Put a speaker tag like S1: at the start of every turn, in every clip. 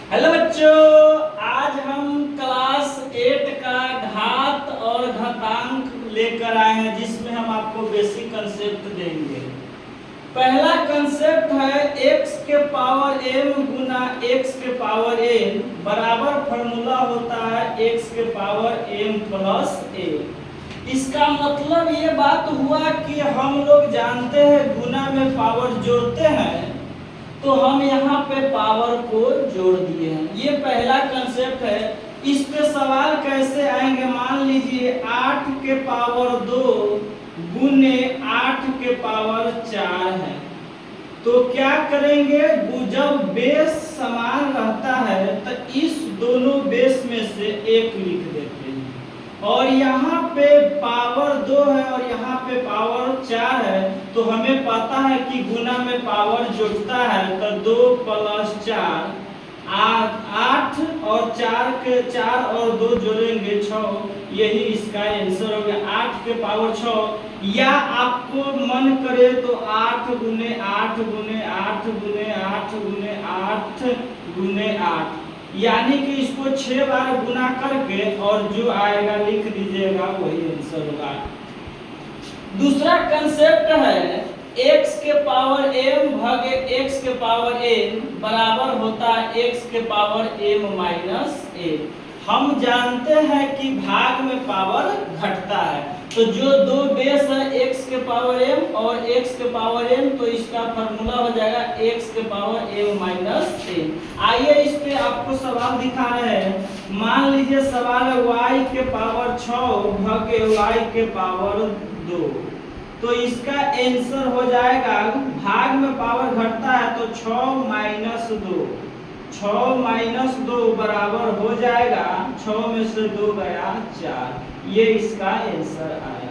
S1: Hello बच्चों, आज हम क्लास 8 का घात और घातांक लेकर आए हैं, जिसमें हम आपको बेसिक कंसेप्ट देंगे। पहला कंसेप्ट है x के पावर m गुना x के पावर n बराबर फॉर्मूला होता है x के पावर m प्लस a। इसका मतलब ये बात हुआ कि हम लोग जानते हैं गुना में पावर जोड़ते हैं, तो हम यहाँ पे पावर को जोड़ दिए हैं। ये पहला कंसेप्ट है। इस पे सवाल कैसे आएंगे, मान लीजिए 8 के पावर 2 गुने 8 के पावर 4 है, तो क्या करेंगे, जब बेस समान रहता है तो इस दोनों बेस में से एक लिख देते हैं। और यहाँ पे पावर 2 है और यहाँ पे पावर 4 है, तो हमें पता है कि गुना में पावर जुड़ता है, तो 2 प्लस 4 8 और 4 और 2 जोड़ेंगे 6। यही इसका आंसर हो गया 8 के पावर 6। या आपको मन करे तो 8 गुने 8 गुने 8 गुने 8 गुने 8 गुने 8, यानी कि इसको 6 बार गुना करके और जो आएगा लिख दीजिएगा, वही आंसर होगा। दूसरा कंसेप्ट है x के पावर m भागे x के पावर n बराबर होता है x के पावर m माइनस a। हम जानते हैं कि भाग में पावर घटता है, तो जो दो बेस है x के पावर m और x के पावर n, तो इसका फॉर्मूला हो जाएगा x के पावर m माइनस a। आइए इस पे आपको सवाल दिखा रहे हैं। मान लीजिए सवाल है y के पावर 6 भागे y के पावर 2, तो इसका आंसर हो जाएगा, भाग में पावर घटता है तो 6 माइनस 2, 6 माइनस 2 बराबर हो जाएगा 6 में से 2 गया 4। ये इसका आंसर आया।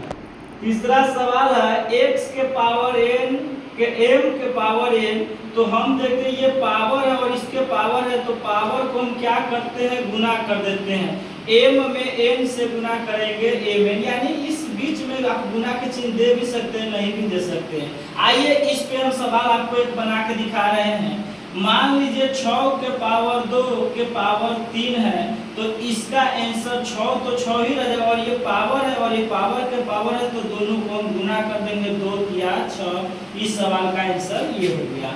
S1: तीसरा सवाल है x के पावर n के m के पावर n, तो हम देखते हैं ये पावर है और इसके पावर है, तो पावर को हम क्या करते हैं, गुना कर देते हैं। m में n से गुना करेंगे mn, यानी इस बीच में आप गुना के चिन्ह दे भी सकते हैं, नहीं भी दे सकते हैं। आइए इस पे हम सवाल आपको एक बना के दिखा रहे हैं। मान लीजिए 6 के पावर 2 के पावर 3 है, तो इसका आंसर 6 तो 6 ही रह जाएगा, और ये पावर है और ये पावर के पावर है, तो दोनों को हम गुना कर देंगे, 2 या 6। इस सवाल का आंसर ये हो गया।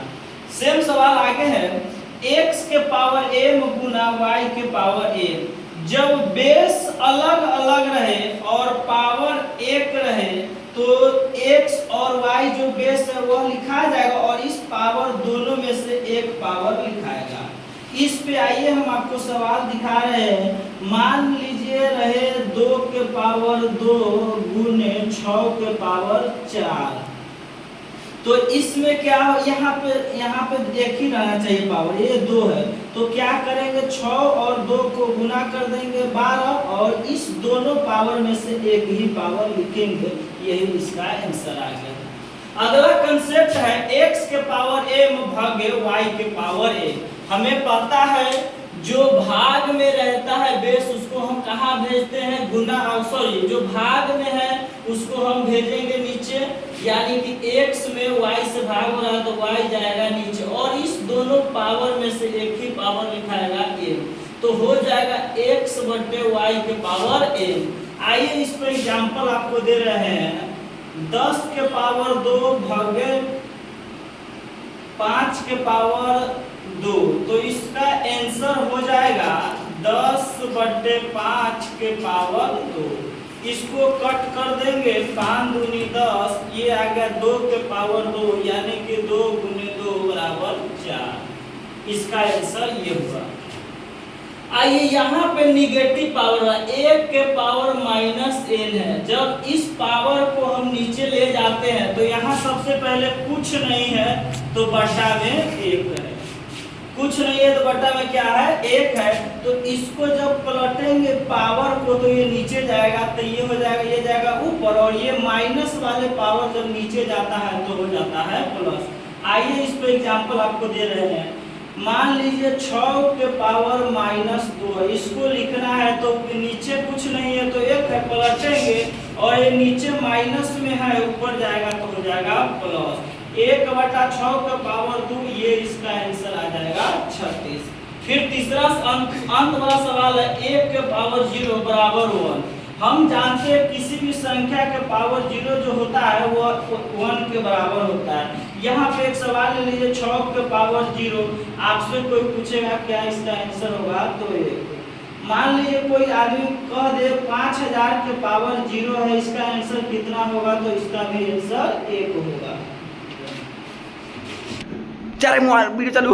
S1: सेम सवाल आगे है x के पावर m गुना y के पावर n। जब बेस अलग अलग रहे और पावर एक रहे, तो x और y जो बेस है वह लिखा जाएगा और इस पावर दोनों में से एक पावर लिखाएगा। इस पे आइए हम आपको सवाल दिखा रहे हैं। मान लीजिए रहे 2 के पावर 2 गुने 6 के पावर 4, तो इसमें क्या हो, यहाँ पे एक ही रहना चाहिए पावर, ये 2 है, तो क्या करेंगे, 6 और 2 को गुना कर देंगे 12, और इस दोनों पावर में से एक ही पावर लिखेंगे। यही इसका आंसर आ गया। अगला कंसेप्ट है x के पावर m भागे y के पावर a। हमें पता है जो भाग में रहता है बेस, उसको हम कहाँ भेजते हैं, गुना, सॉरी जो भाग में है उसको हम भेजेंगे नीचे, यानी कि x में y से भाग हो रहा है तो y जाएगा नीचे, और इस दोनों पावर में से एक ही पावर लिखाएगा m, तो हो जाएगा x बटे y के पावर m। आइए इस पर एग्जाम्पल आपको दे रहे हैं। 10 के पावर 2 भागे 5 के पावर 2, तो इसका आंसर हो जाएगा 10 बटे 5 के पावर 2। इसको कट कर देंगे, 5 दूनी 10, ये आ गया 2 के पावर 2, यानी कि 2 गुने 2 बराबर 4। इसका आंसर ये हुआ। आइए यहाँ पे निगेटिव पावर है, 1 के पावर माइनस n है। जब इस पावर को हम नीचे ले जाते हैं तो यहाँ सबसे पहले कुछ नहीं है तो बटा में 1 है, कुछ नहीं है तो बटा में क्या है, 1 है। तो इसको जब पलटेंगे पावर को तो ये नीचे जाएगा, तो ये हो जाएगा, ये जाएगा ऊपर, और ये माइनस वाले पावर जब नीचे जाता है तो हो जाता है प्लस। आइए इस पे एग्जाम्पल आपको दे रहे हैं। मान लीजिए 6 के पावर माइनस 2, इसको लिखना है तो नीचे कुछ नहीं है तो 1 है, पलटेंगे और ये नीचे माइनस में है, ऊपर जाएगा तो हो जाएगा प्लस। 1 बटा 6 का पावर 2, ये इसका आंसर आ जाएगा 36। फिर तीसरा अंत वाला सवाल है 1 के पावर 0 बराबर 1। हम जानते हैं किसी भी संख्या के पावर 0 जो होता है वो 1 के बराबर होता है। यहाँ पे एक सवाल ले लीजिए 6 के पावर 0, आपसे कोई पूछेगा क्या इसका आंसर होगा, तो ये मान लीजिए कोई आदमी कह दे 5000 के पावर 0 है, इसका आंसर कितना होगा, तो इसका भी आंसर 1 होगा।
S2: चल मोबाइल वीडियो चालू।